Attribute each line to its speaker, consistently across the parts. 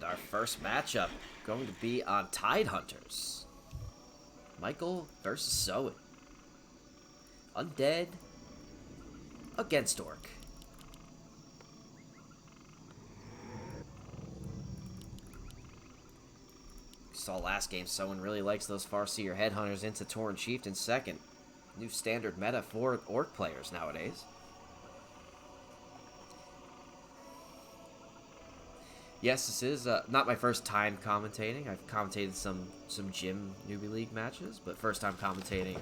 Speaker 1: And our first matchup going to be on Tide Hunters. MichaeL versus Soin. Undead against Orc. Saw last game, Soin really likes those Farseer Headhunters into Tauren Chieftain second. New standard meta for Orc players nowadays. Yes, this is not my first time commentating. I've commentated some gym newbie league matches, but first time commentating,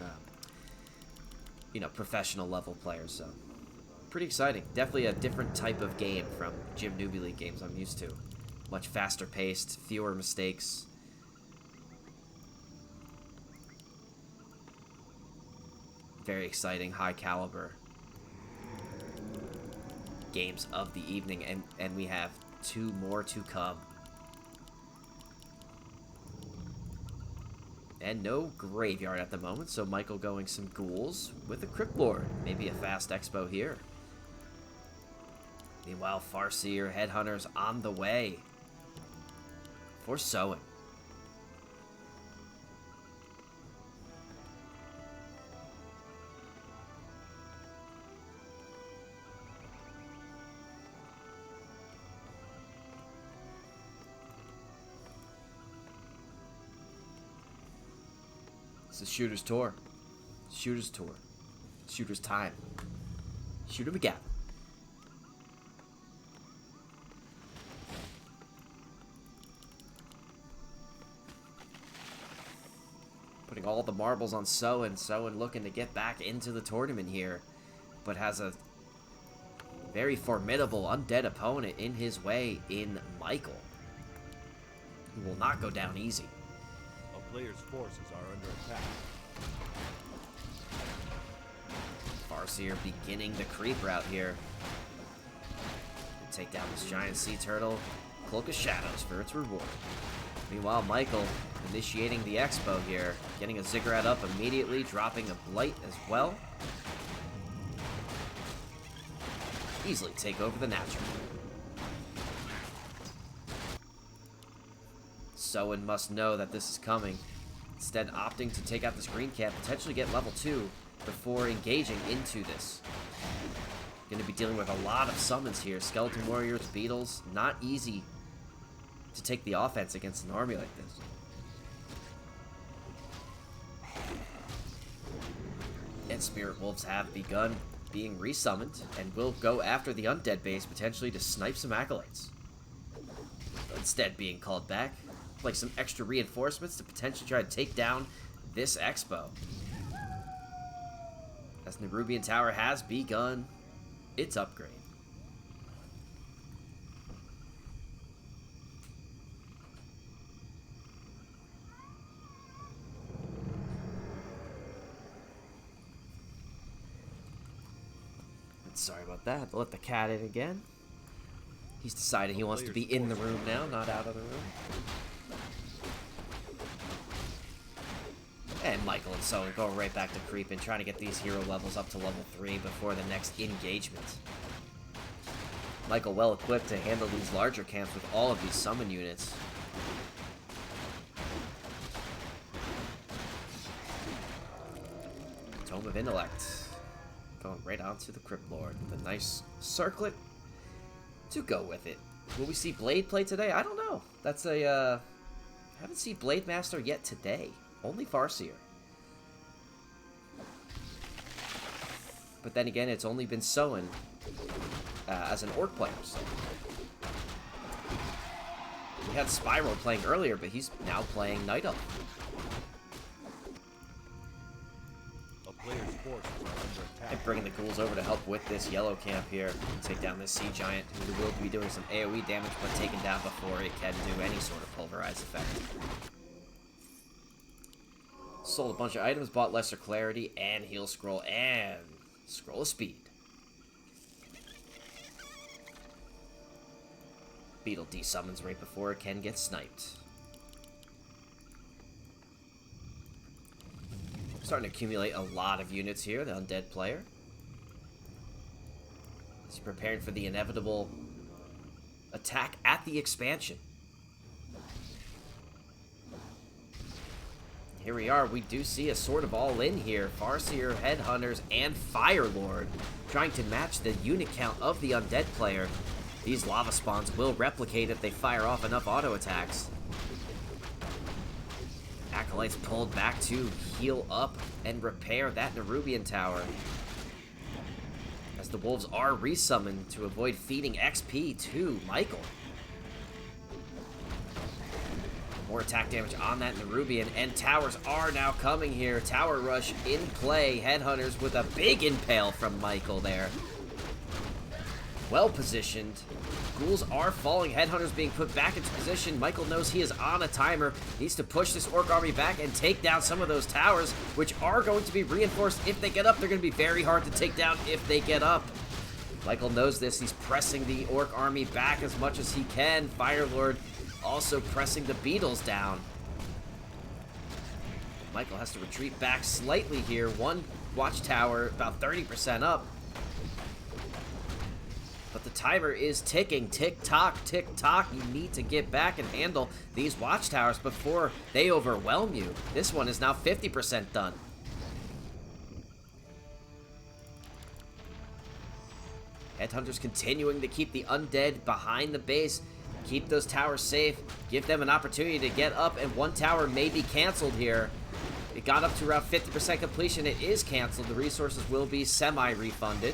Speaker 1: professional level players. So pretty exciting. Definitely a different type of game from gym newbie league games I'm used to. Much faster paced, fewer mistakes. Very exciting, high caliber games of the evening, and we have 2 more to come. And no graveyard at the moment, so MichaeL going some ghouls with a Crypt Lord. Maybe a fast expo here. Meanwhile, Farseer Headhunters on the way for Soin. This is Shooter's Tour. Shooter's Tour. Shooter's time. Shooter McGavin. Putting all the marbles on Soin. Soin looking to get back into the tournament here, but has a very formidable undead opponent in his way in MichaeL, who will not go down easy.
Speaker 2: Player's forces are under attack.
Speaker 1: Farseer beginning the creep route here. Take down this giant sea turtle. Cloak of Shadows for its reward. Meanwhile, MichaeL initiating the expo here. Getting a Ziggurat up immediately. Dropping a Blight as well. Easily take over the natural. Soin must know that this is coming. Instead, opting to take out this green cap, potentially get level 2 before engaging into this. Going to be dealing with a lot of summons here. Skeleton Warriors, Beetles. Not easy to take the offense against an army like this. And Spirit Wolves have begun being resummoned and will go after the undead base, potentially to snipe some acolytes. But instead being called back. Like some extra reinforcements to potentially try to take down this expo. As the Nerubian Tower has begun its upgrade. Sorry about that. I'll let the cat in again. He's decided he wants to be in the room now, not out of the room. And MichaeL and Soin go right back to creeping, trying to get these hero levels up to level 3 before the next engagement. MichaeL well equipped to handle these larger camps with all of these summon units. Tome of Intellect. Going right onto the Crypt Lord with a nice circlet to go with it. Will we see Blade play today? I don't know. That's a, haven't seen Blade Master yet today. Only Farseer. But then again, it's only been Soin as an Orc player. So. We had Spyro playing earlier, but he's now playing Night Elf.
Speaker 2: Player's forces are under attack.
Speaker 1: And bringing the ghouls over to help with this yellow camp here. Take down this sea giant, who will be doing some AoE damage, but taken down before it can do any sort of pulverized effect. Sold a bunch of items, bought Lesser Clarity, and Heal Scroll, and Scroll of Speed. Beetle desummons right before it can get sniped. Starting to accumulate a lot of units here, the undead player. He's preparing for the inevitable attack at the expansion. Here we are. We do see a sort of all-in here. Farseer, Headhunters, and Firelord trying to match the unit count of the undead player. These lava spawns will replicate if they fire off enough auto attacks. Acolytes pulled back to heal up and repair that Nerubian tower, as the wolves are resummoned to avoid feeding XP to MichaeL. More attack damage on that Nerubian, and towers are now coming here. Tower rush in play. Headhunters with a big impale from MichaeL there. Well positioned. Ghouls are falling. Headhunters being put back into position. MichaeL knows he is on a timer. Needs to push this Orc army back and take down some of those towers, which are going to be reinforced if they get up. They're going to be very hard to take down if they get up. MichaeL knows this. He's pressing the Orc army back as much as he can. Firelord also pressing the beetles down. MichaeL has to retreat back slightly here. One watchtower about 30% up. But the timer is ticking. Tick-tock, tick-tock. You need to get back and handle these watchtowers before they overwhelm you. This one is now 50% done. Headhunters continuing to keep the undead behind the base. Keep those towers safe. Give them an opportunity to get up, and one tower may be canceled here. It got up to around 50% completion. It is canceled. The resources will be semi-refunded.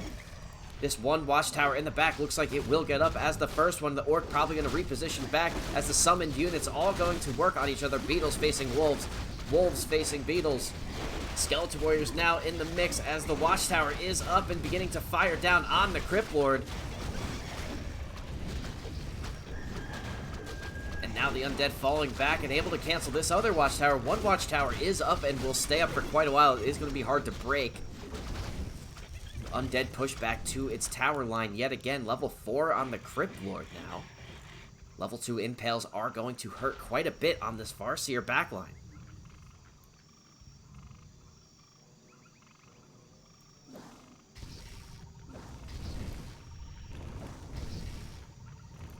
Speaker 1: This one watchtower in the back looks like it will get up as the first one. The Orc probably going to reposition back as the summoned units all going to work on each other. Beetles facing wolves. Wolves facing beetles. Skeleton Warriors now in the mix as the watchtower is up and beginning to fire down on the Crypt Lord. And now the undead falling back and able to cancel this other watchtower. One watchtower is up and will stay up for quite a while. It is going to be hard to break. Undead push back to its tower line yet again. Level 4 on the Crypt Lord now. Level 2 impales are going to hurt quite a bit on this Farseer backline.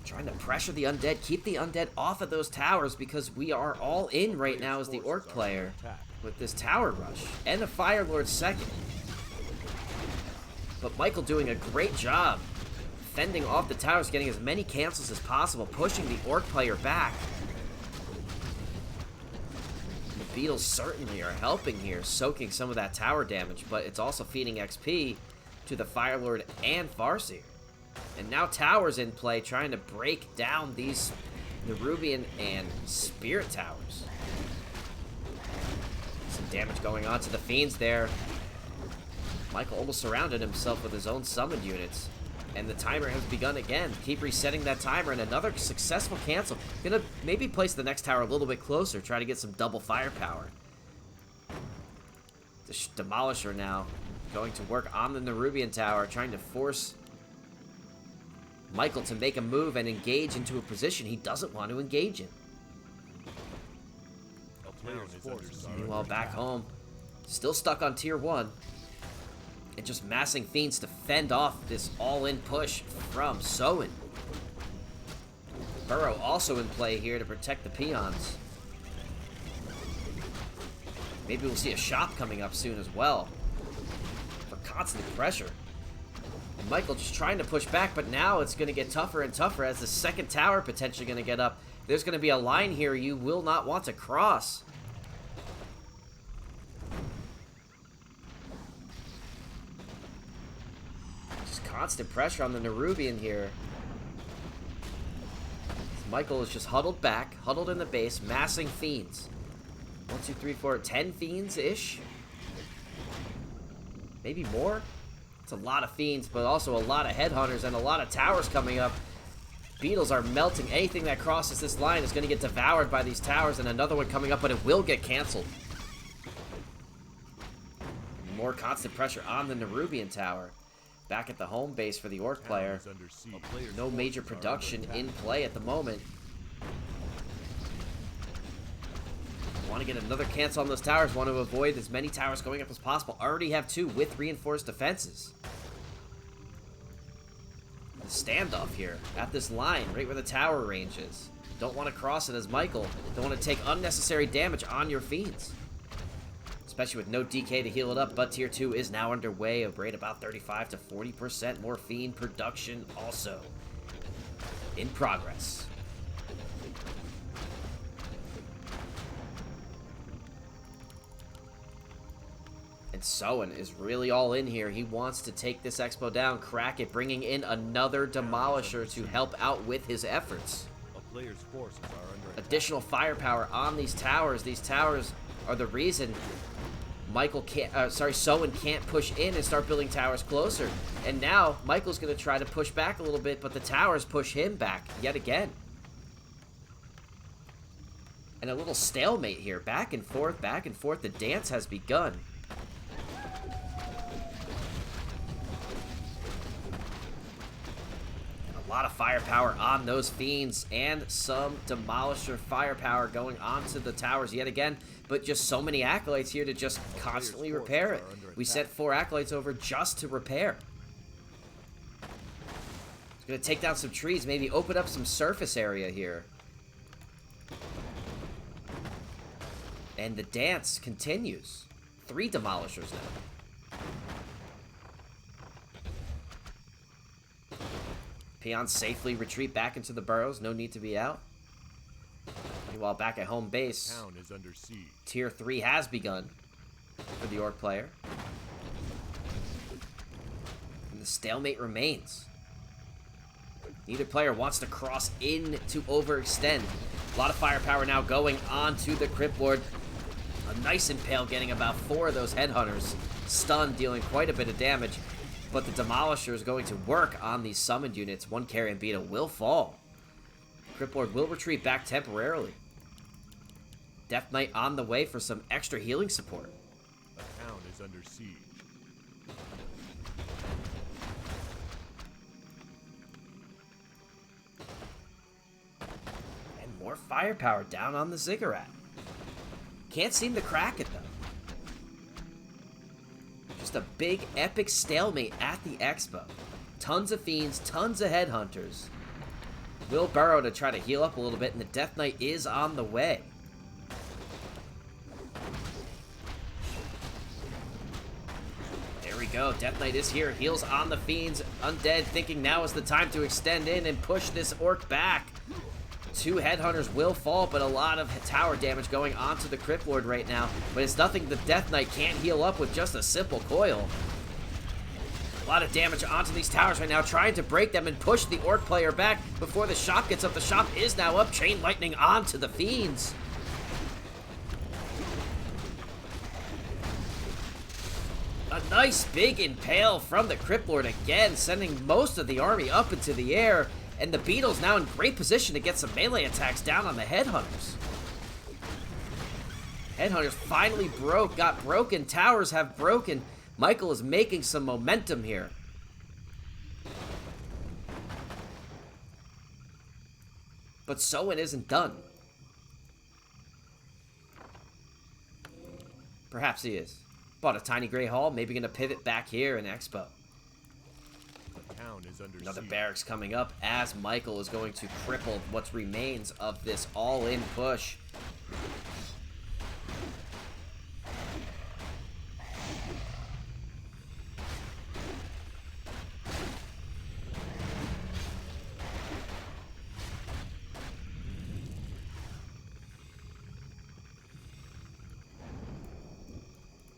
Speaker 1: Trying to pressure the undead, keep the undead off of those towers, because we are all in right now as the Orc player with this tower rush and the Firelord second. But MichaeL doing a great job fending off the towers, getting as many cancels as possible, pushing the Orc player back. The beetles certainly are helping here, soaking some of that tower damage, but it's also feeding XP to the Firelord and Farseer. And now towers in play, trying to break down these Nerubian and Spirit towers. Some damage going on to the Fiends there. MichaeL almost surrounded himself with his own summoned units. And the timer has begun again. Keep resetting that timer, and another successful cancel. Gonna maybe place the next tower a little bit closer, try to get some double firepower. The Demolisher now going to work on the Nerubian tower, trying to force MichaeL to make a move and engage into a position he doesn't want to engage in. Meanwhile, back home, still stuck on tier 1. And just massing Fiends to fend off this all-in push from Soin. Burrow also in play here to protect the peons. Maybe we'll see a shop coming up soon as well, for constant pressure. And MichaeL just trying to push back, but now it's going to get tougher and tougher as the second tower potentially going to get up. There's going to be a line here you will not want to cross. Constant pressure on the Nerubian here. MichaeL is just huddled back, huddled in the base, massing Fiends. 1, 2, 3, 4, 10 Fiends-ish? Maybe more? It's a lot of Fiends, but also a lot of Headhunters and a lot of towers coming up. Beetles are melting. Anything that crosses this line is going to get devoured by these towers, and another one coming up, but it will get canceled. More constant pressure on the Nerubian tower. Back at the home base for the Orc player. No major production in play at the moment. Want to get another cancel on those towers. Want to avoid as many towers going up as possible. Already have 2 with reinforced defenses. The standoff here at this line, right where the tower range is. Don't want to cross it as MichaeL. Don't want to take unnecessary damage on your Fiends. especially with no DK to heal it up, but tier 2 is now underway. A rate about 35 to 40% morphine production also in progress. And Soin is really all in here. He wants to take this expo down, crack it, bringing in another Demolisher to help out with his efforts.
Speaker 2: A player's forces are under attack.
Speaker 1: Additional firepower on these towers. These towers are the reason Soin can't push in and start building towers closer. And now Michael's going to try to push back a little bit, but the towers push him back yet again. And a little stalemate here, back and forth, back and forth. The dance has begun. A lot of firepower on those fiends and some Demolisher firepower going onto the towers yet again, but just so many acolytes here to just constantly repair it. We sent 4 acolytes over just to repair. It's going to take down some trees, maybe open up some surface area here. And the dance continues. 3 Demolishers now. Peons safely retreat back into the burrows. No need to be out. Meanwhile, back at home base,
Speaker 2: Town is under siege.
Speaker 1: tier 3 has begun for the Orc player. And the stalemate remains. Neither player wants to cross in to overextend. A lot of firepower now going onto the Crypt Lord. A nice impale getting about 4 of those Headhunters. Stunned, dealing quite a bit of damage. But the Demolisher is going to work on these summoned units. 1 Carrion Beetle will fall. Crypt Lord will retreat back temporarily. Death Knight on the way for some extra healing support.
Speaker 2: A town is under siege.
Speaker 1: And more firepower down on the Ziggurat. Can't seem to crack it, though. Just a big, epic stalemate at the expo. Tons of fiends, tons of headhunters. Will burrow to try to heal up a little bit, and the Death Knight is on the way. There we go. Death Knight is here. Heals on the fiends. Undead thinking now is the time to extend in and push this orc back. 2 headhunters will fall, but a lot of tower damage going onto the Crypt Lord right now. But it's nothing the Death Knight can't heal up with just a simple coil. A lot of damage onto these towers right now, trying to break them and push the Orc player back before the shop gets up. The shop is now up. Chain Lightning onto the fiends. A nice big impale from the Crypt Lord again, sending most of the army up into the air. And the Beetle's now in great position to get some melee attacks down on the Headhunters. Headhunters finally got broken. Towers have broken. MichaeL is making some momentum here. But Soin isn't done. Perhaps he is. Bought a tiny gray hall, maybe gonna pivot back here in Expo.
Speaker 2: Town is under
Speaker 1: Another
Speaker 2: siege.
Speaker 1: barracks coming up as MichaeL is going to cripple what remains of this all-in push.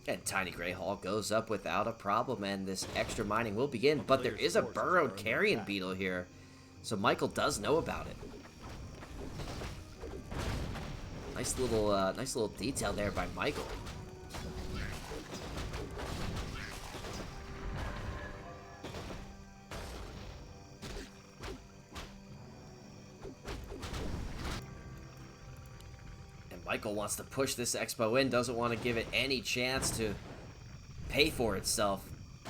Speaker 1: And Tiny Gray Hall goes up without a problem, and this extra mining will begin. But there is a burrowed Carrion Beetle here, so MichaeL does know about it. Nice little detail there by MichaeL. MichaeL wants to push this expo in, doesn't want to give it any chance to pay for itself.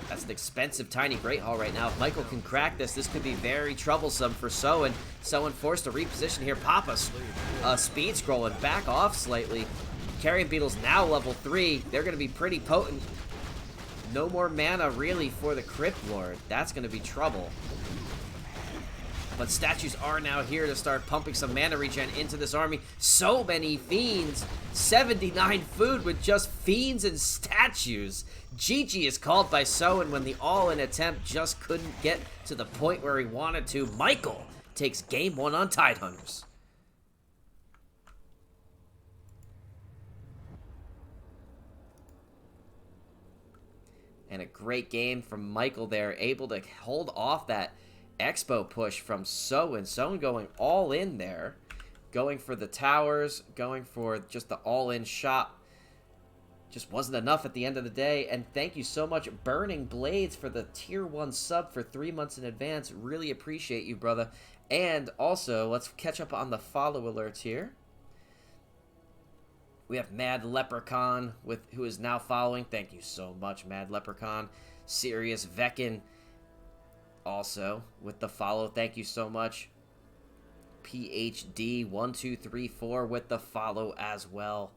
Speaker 1: That's an expensive Tiny Great Hall right now. If MichaeL can crack this, this could be very troublesome for Soin. Soin forced to reposition here. Papa's speed scrolling back off slightly. Carrion Beetle's now level 3. They're going to be pretty potent. No more mana really for the Crypt Lord. That's going to be trouble. But statues are now here to start pumping some mana regen into this army. So many fiends. 79 food with just fiends and statues. GG is called by Soin when the all-in attempt just couldn't get to the point where he wanted to. MichaeL takes game 1 on Tidehunters. And a great game from MichaeL there, able to hold off that Expo push from Soin. Soin going all in there, going for the towers, going for just the all-in shot. Just wasn't enough at the end of the day. And thank you so much, Burning Blades, for the tier 1 sub for 3 months in advance. Really appreciate you, brother. And also, let's catch up on the follow alerts here. We have Mad Leprechaun, who is now following. Thank you so much, Mad Leprechaun. Sirius Veckin, also with the follow. Thank you so much. PhD1234 with the follow as well.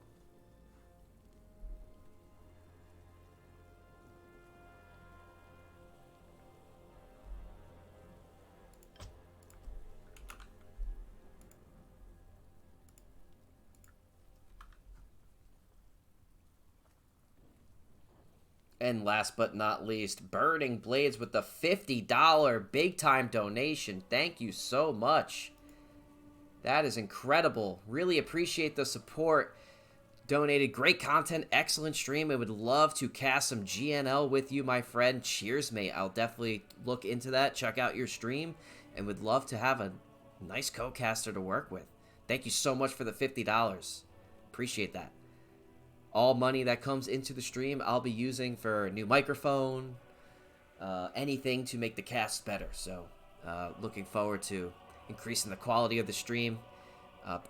Speaker 1: And last but not least, Burning Blades with the $50 big-time donation. Thank you so much. That is incredible. Really appreciate the support. Donated great content, excellent stream. I would love to cast some GNL with you, my friend. Cheers, mate. I'll definitely look into that, check out your stream, and would love to have a nice co-caster to work with. Thank you so much for the $50. Appreciate that. All money that comes into the stream, I'll be using for a new microphone, anything to make the cast better. So, looking forward to increasing the quality of the stream.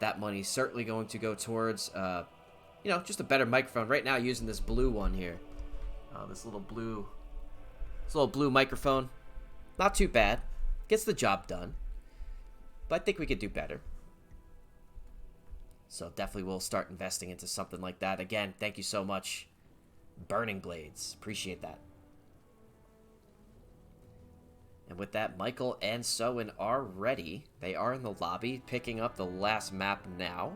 Speaker 1: That money's certainly going to go towards, you know, just a better microphone. Right now, using this blue one here, this little blue microphone. Not too bad, gets the job done. But I think we could do better. So definitely we'll start investing into something like that. Again, thank you so much, Burning Blades. Appreciate that. And with that, MichaeL and Soin are ready. They are in the lobby, picking up the last map now.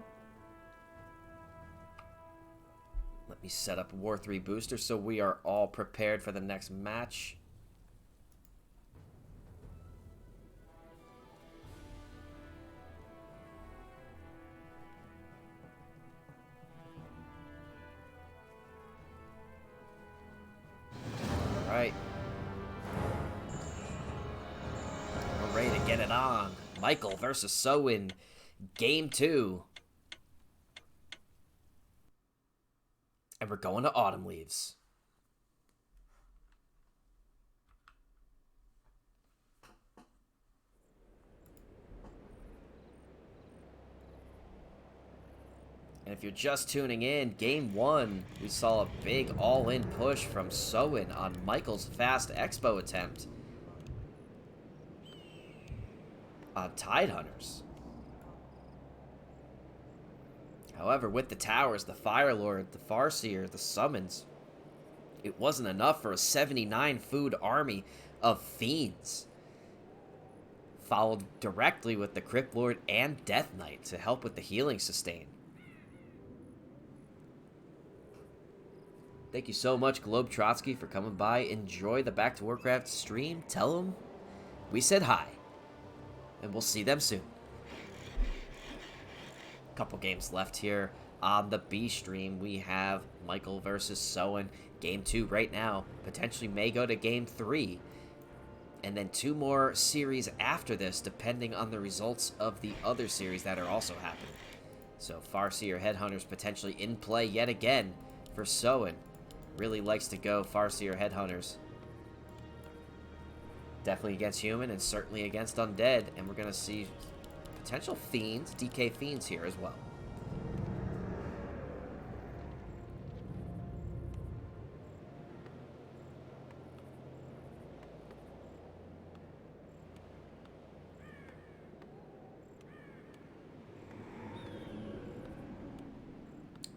Speaker 1: Let me set up War 3 booster so we are all prepared for the next match. Alright. We're ready to get it on. MichaeL versus Soin. Game 2. And we're going to Autumn Leaves. And if you're just tuning in, Game 1, we saw a big all-in push from Soin on MichaeL's fast Expo attempt on Tidehunters. However, with the towers, the Fire Lord, the Farseer, the summons, it wasn't enough for a 79 food army of fiends. Followed directly with the Crypt Lord and Death Knight to help with the healing sustain. Thank you so much, Globe Trotsky, for coming by. Enjoy the Back to Warcraft stream. Tell them we said hi. And we'll see them soon. Couple games left here on the B stream. We have MichaeL versus Soin. Game 2 right now. Potentially may go to Game 3. And then 2 more series after this, depending on the results of the other series that are also happening. So Farseer Headhunters potentially in play yet again for Soin. Really likes to go Farseer Headhunters. Definitely against human and certainly against undead. And we're going to see potential fiends, DK fiends here as well.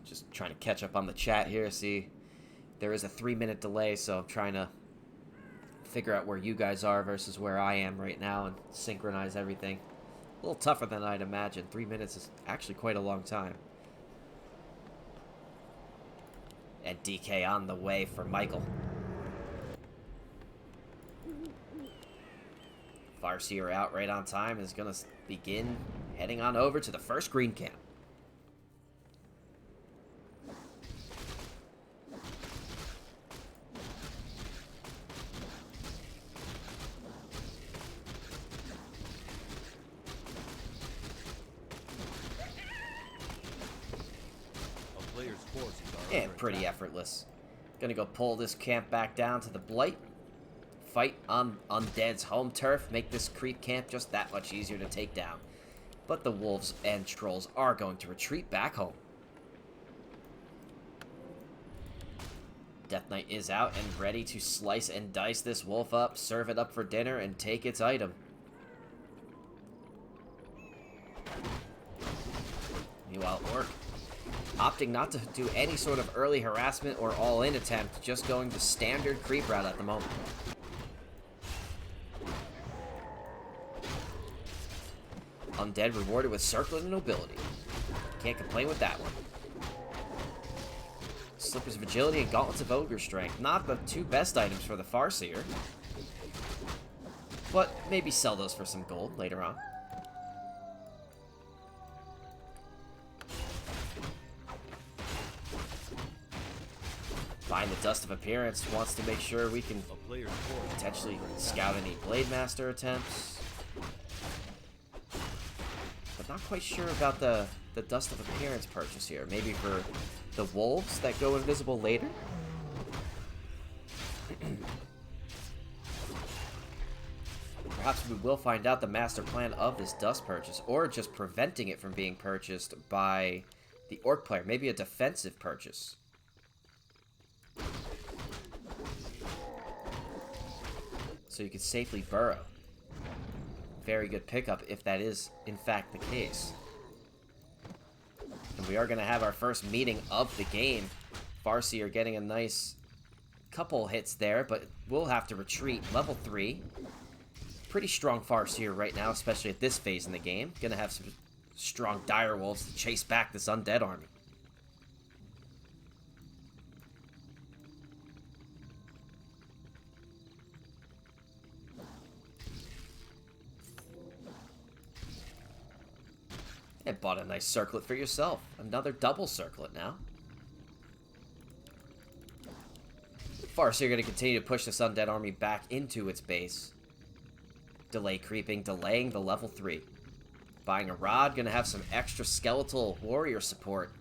Speaker 1: Just trying to catch up on the chat here. See, there is a 3-minute delay, so I'm trying to figure out where you guys are versus where I am right now and synchronize everything. A little tougher than I'd imagined. 3 minutes is actually quite a long time. And DK on the way for MichaeL. Farseer out right on time is going to begin heading on over to the first green camp. And pretty effortless. Gonna go pull this camp back down to the Blight. Fight on Undead's home turf. Make this creep camp just that much easier to take down. But the wolves and trolls are going to retreat back home. Death Knight is out and ready to slice and dice this wolf up, serve it up for dinner, and take its item. Meanwhile, Orc opting not to do any sort of early harassment or all-in attempt, just going the standard creep route at the moment. Undead rewarded with Circlet and Nobility. Can't complain with that one. Slippers of Agility and Gauntlets of Ogre Strength. Not the two best items for the Farseer, but maybe sell those for some gold later on. Find the Dust of Appearance. Wants to make sure we can potentially scout any Blade Master attempts. But not quite sure about the Dust of Appearance purchase here. Maybe for the wolves that go invisible later? Perhaps we will find out the master plan of this dust purchase, or just preventing it from being purchased by the Orc player. Maybe a defensive purchase. So you can safely burrow. Very good pickup if that is, in fact, the case. And we are going to have our first meeting of the game. Farseer getting a nice couple hits there, but we'll have to retreat. Level 3. Pretty strong Farseer right now, especially at this phase in the game. Going to have some strong direwolves to chase back this undead army. And bought a nice circlet for yourself. Another double circlet now. Farseer going to continue to push this undead army back into its base. Delay creeping, delaying the level 3. Buying a rod, going to have some extra skeletal warrior support.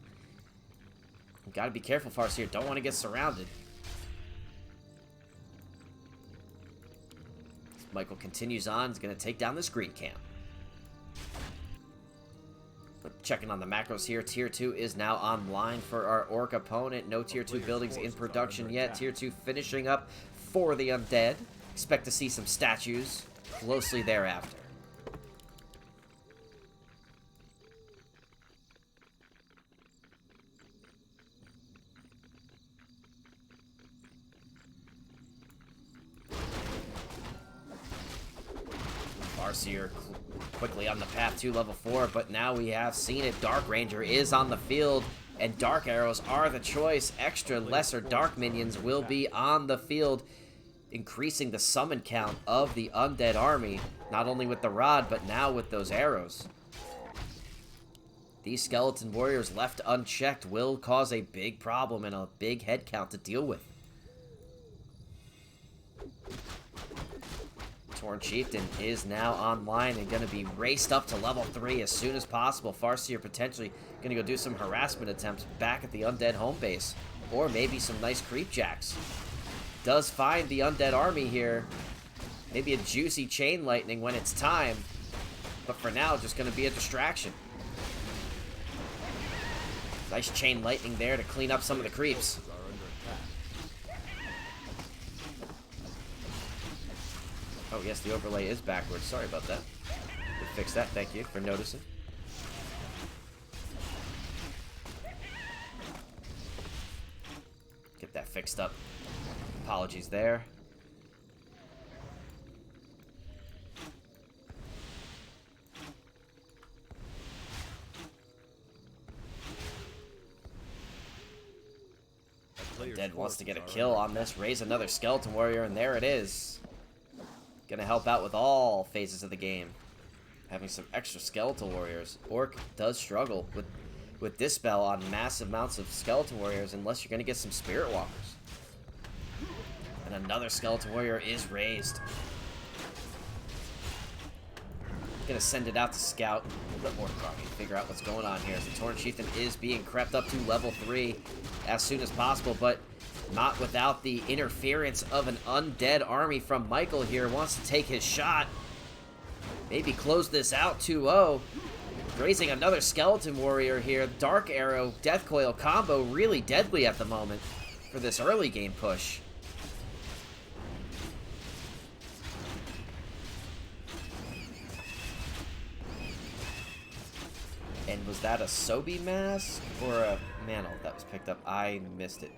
Speaker 1: You got to be careful, Farseer. Don't want to get surrounded. MichaeL continues on. He's going to take down this green camp. Checking on the macros here. Tier 2 is now online for our Orc opponent. No Tier 2 buildings in production yet. Tier 2 finishing up for the undead. Expect to see some statues closely thereafter. Farseer quickly on the path to level 4, but now we have seen it. Dark Ranger is on the field, and Dark Arrows are the choice. Extra lesser Dark Minions will be on the field, increasing the summon count of the undead army, not only with the rod, but now with those arrows. These skeleton warriors left unchecked will cause a big problem and a big head count to deal with. Torn Chieftain is now online and going to be raced up to level 3 as soon as possible. Farseer potentially going to go do some harassment attempts back at the undead home base. Or maybe some nice creep jacks. Does find the undead army here. Maybe a juicy chain lightning when it's time. But for now, just going to be a distraction. Nice chain lightning there to clean up some of the creeps. Oh, yes, the overlay is backwards. Sorry about that. We'll fix that. Thank you for noticing. Get that fixed up. Apologies there. Undead wants to get a kill on this, raise another Skeleton Warrior, and there it is. Gonna help out with all phases of the game. Having some extra Skeletal Warriors. Orc does struggle with Dispel on massive amounts of Skeleton Warriors unless you're gonna get some Spirit Walkers. And another Skeleton Warrior is raised. Gonna send it out to scout a little bit more to figure out what's going on here. As the Torn Chieftain is being crept up to level 3 as soon as possible, but not without the interference of an undead army from MichaeL here. Wants to take his shot. Maybe close this out 2-0. Raising another Skeleton Warrior here. Dark Arrow, Death Coil combo really deadly at the moment for this early game push. And was that a Sobi mask or a mantle that was picked up? I missed it.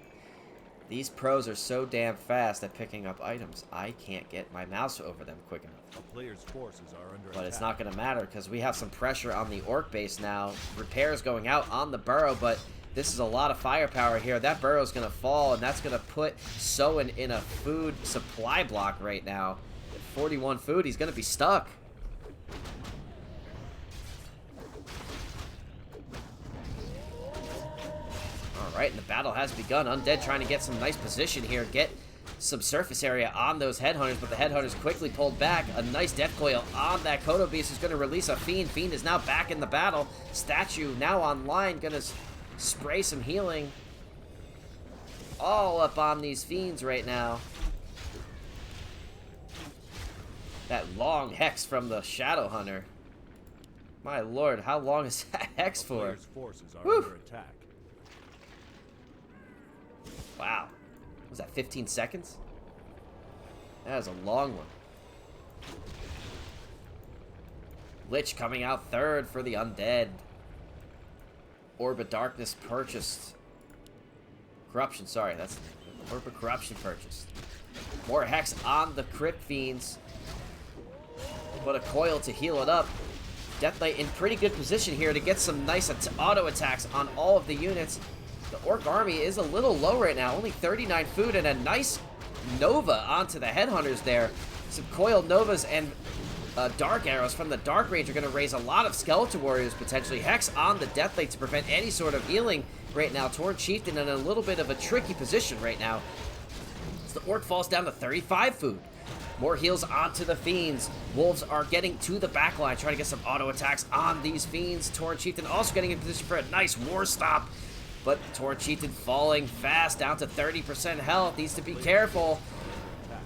Speaker 1: These pros are so damn fast at picking up items. I can't get my mouse over them quick enough.
Speaker 2: A player's forces are under
Speaker 1: But
Speaker 2: attack.
Speaker 1: it's not going to matter because we have some pressure on the Orc base now. Repairs going out on the burrow, but this is a lot of firepower here. That burrow's going to fall, and that's going to put Soin in a food supply block right now. At 41 food, he's going to be stuck. Alright, and the battle has begun. Undead trying to get some nice position here, get some surface area on those Headhunters, but the Headhunters quickly pulled back. A nice Death Coil on that Kodo Beast is going to release a Fiend. Fiend is now back in the battle. Statue now online, going to spray some healing all up on these Fiends right now. That long Hex from the Shadow Hunter. My lord, how long is that Hex for?
Speaker 2: Player's forces are
Speaker 1: Woo!
Speaker 2: under attack.
Speaker 1: Wow. Was that 15 seconds? That is a long one. Lich coming out third for the Undead. Orb of Darkness purchased. Corruption, sorry. That's Orb of Corruption purchased. More Hex on the Crypt Fiends. But a coil to heal it up. Death Knight in pretty good position here to get some nice auto attacks on all of the units. The Orc army is a little low right now. Only 39 food and a nice Nova onto the Headhunters there. Some coiled Novas and Dark Arrows from the Dark Range are going to raise a lot of Skeleton Warriors potentially. Hex on the Death Knight to prevent any sort of healing right now. Torn Chieftain in a little bit of a tricky position right now. As the Orc falls down to 35 food. More heals onto the Fiends. Wolves are getting to the backline, trying to get some auto attacks on these Fiends. Torn Chieftain also getting in position for a nice war stop. But Torn Chieftain falling fast, down to 30% health. Needs to be careful.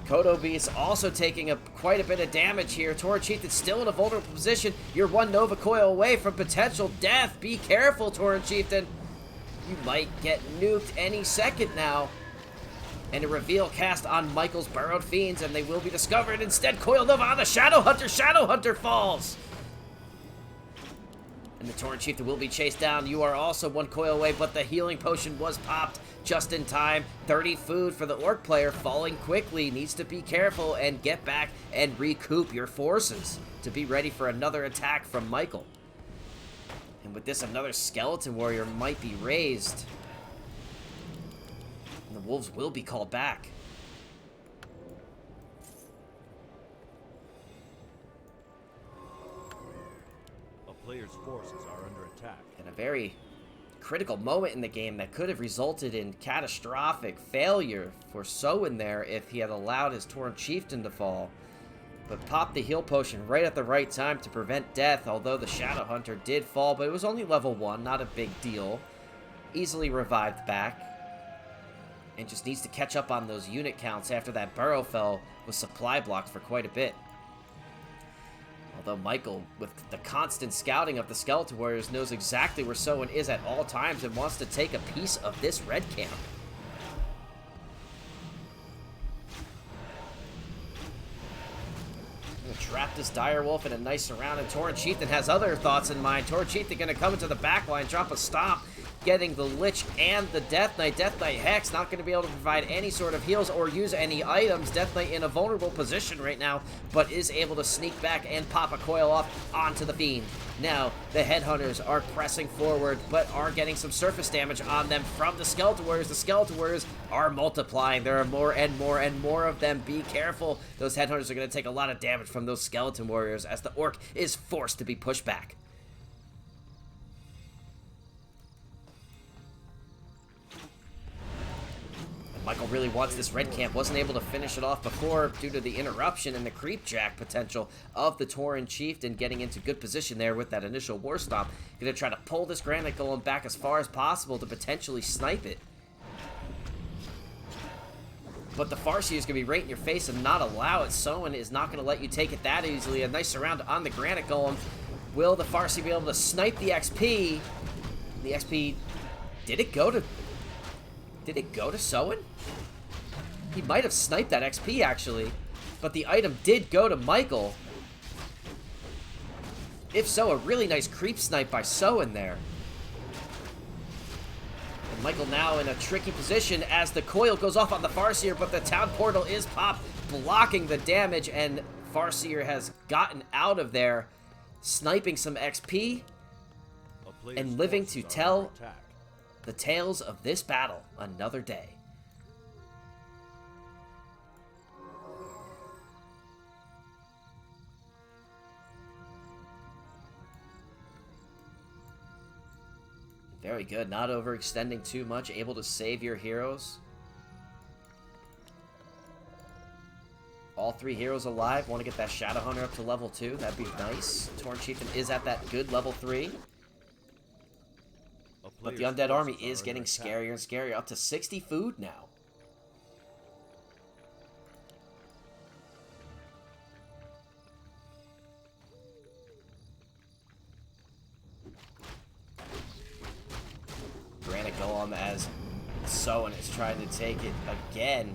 Speaker 1: Kodo Beast also taking quite a bit of damage here. Torn Chieftain still in a vulnerable position. You're one Nova Coil away from potential death. Be careful, Torn Chieftain. You might get nuked any second now. And a reveal cast on MichaeL's Burrowed Fiends, and they will be discovered. Instead, Coil Nova on the Shadow Hunter. Shadow Hunter falls. And the Torn Chieftain will be chased down. You are also one coil away, but the healing potion was popped just in time. 30 food for the Orc player, falling quickly. Needs to be careful and get back and recoup your forces to be ready for another attack from MichaeL. And with this, another Skeleton Warrior might be raised. And the Wolves will be called back.
Speaker 2: Player's forces are under attack.
Speaker 1: And a very critical moment in the game that could have resulted in catastrophic failure for Soin there if he had allowed his Torn Chieftain to fall. But popped the heal potion right at the right time to prevent death, although the Shadow Hunter did fall, but it was only level 1, not a big deal. Easily revived back. And just needs to catch up on those unit counts after that burrow fell with supply blocks for quite a bit. Although MichaeL, with the constant scouting of the Skeleton Warriors, knows exactly where Soin is at all times and wants to take a piece of this red camp. Gonna trap this Direwolf in a nice surround, and Torn Chieftain has other thoughts in mind. Torn Chieftain gonna come into the back line, drop a stomp. getting the Lich and the Death Knight. Death Knight Hex not going to be able to provide any sort of heals or use any items. Death Knight in a vulnerable position right now, but is able to sneak back and pop a coil off onto the Fiend. Now, the Headhunters are pressing forward, but are getting some surface damage on them from the Skeleton Warriors. The Skeleton Warriors are multiplying. There are more and more and more of them. Be careful. Those Headhunters are going to take a lot of damage from those Skeleton Warriors as the Orc is forced to be pushed back. MichaeL really wants this red camp. Wasn't able to finish it off before due to the interruption and the creep jack potential of the Tauren Chieftain, getting into good position there with that initial war stomp. Gonna try to pull this Granite Golem back as far as possible to potentially snipe it. But the Farseer is going to be right in your face and not allow it. Soin is not going to let you take it that easily. A nice surround on the Granite Golem. Will the Farseer be able to snipe the XP? The XP, did it go to Soin? He might have sniped that XP, actually. But the item did go to MichaeL. If so, a really nice creep snipe by Soin there. And MichaeL now in a tricky position as the coil goes off on the Farseer, but the town portal is popped, blocking the damage, and Farseer has gotten out of there, sniping some XP, and living to tell the tales of this battle another day. Very good, not overextending too much, able to save your heroes. All 3 heroes alive. Want to get that Shadowhunter up to level 2. That'd be nice. Tauren Chieftain is at that good level 3. But the Undead Army is getting scarier and scarier. Up to 60 food now. Granite Golem as Soin is trying to take it again.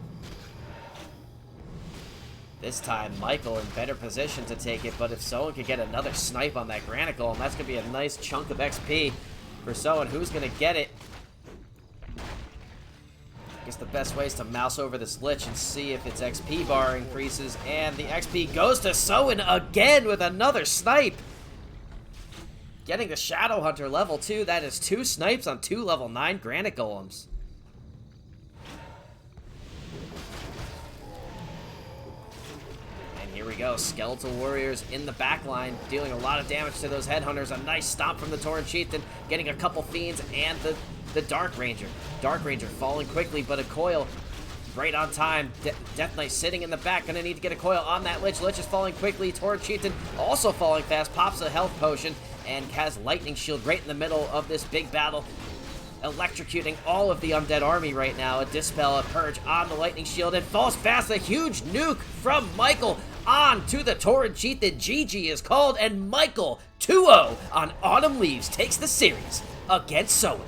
Speaker 1: This time, MichaeL in better position to take it, but if Soin could get another snipe on that Granite Golem, that's going to be a nice chunk of XP for Soin. Who's going to get it? I guess the best way is to mouse over this Lich and see if its XP bar increases, and the XP goes to Soin again with another snipe. Getting the Shadowhunter level 2, that is 2 snipes on 2 level 9 Granite Golems. And here we go, Skeletal Warriors in the back line, dealing a lot of damage to those Headhunters. A nice stomp from the Tauren Chieftain, getting a couple Fiends and the Dark Ranger. Dark Ranger falling quickly, but a coil right on time. Death Knight sitting in the back, gonna need to get a coil on that Lich. Lich is falling quickly. Tauren Chieftain also falling fast, pops a health potion, and has Lightning Shield right in the middle of this big battle, electrocuting all of the Undead Army right now. A Dispel, a Purge on the Lightning Shield, and falls fast. A huge nuke from MichaeL on to the Tauren Chieftain. GG is called, and MichaeL 2-0 on Autumn Leaves takes the series against Soin.